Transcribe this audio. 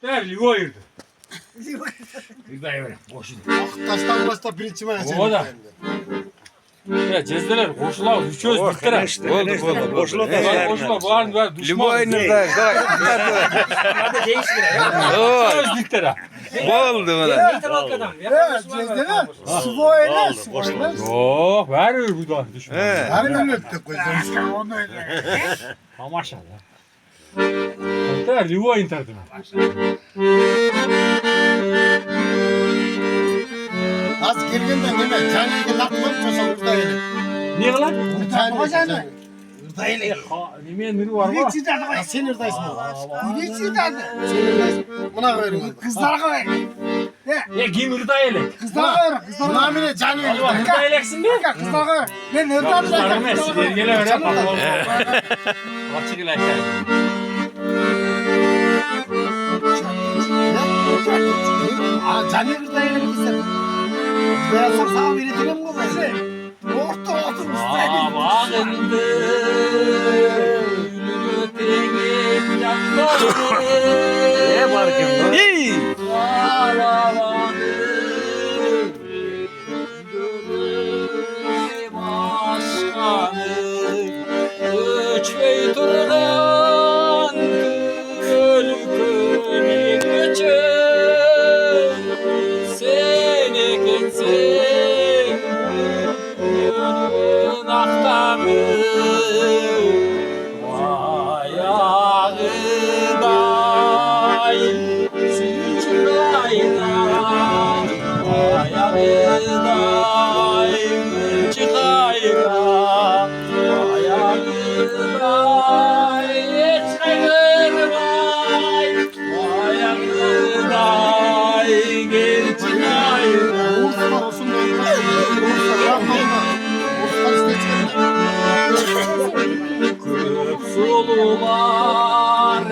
Değerli o ayırdı. Bir daha öyle. Boş idi. Taştan başta birinci mi? O da. Ya cezdeler koşular, üçöz bittiler. Oldu. Boşluğa da Koşular, var düşman. Bu aynı Hadi değiştir. Üçöz bittiler. Oldu mu lan? Ne tabak adam? Cezdeler. Sıvayla sıvayla. Yok, veriyor bu da düşman. Her gün öptük kızım. Ha maşallah. Değerli o internetine. Az girgenden deme. Canlı takmak çoğuşan burada yedik. Niye lan? Canlı. Burada yedik. Nimeyen biri var mı? Sen neredesin? Yürüyüşüydü. Buna verin. Kızlara koy. Ya kim hırda elek? Kızlara koy. Kızlara koy. Namine canlı yedik. Alva hırda eleksin mi? Kızlara koy. Ne nereden Kızlar bilecek? mı? Gele öyle bakalım. Açık ile Canlı kızlara yedik sen. Beyazlar sana verelim mi böyle? Orta otur üstüne. Bağında ülünü tengin yanları. Ne var ki bu? Uğurlar olsun. Uğurlar yapma. Uğurlar işte çıkın. Sulular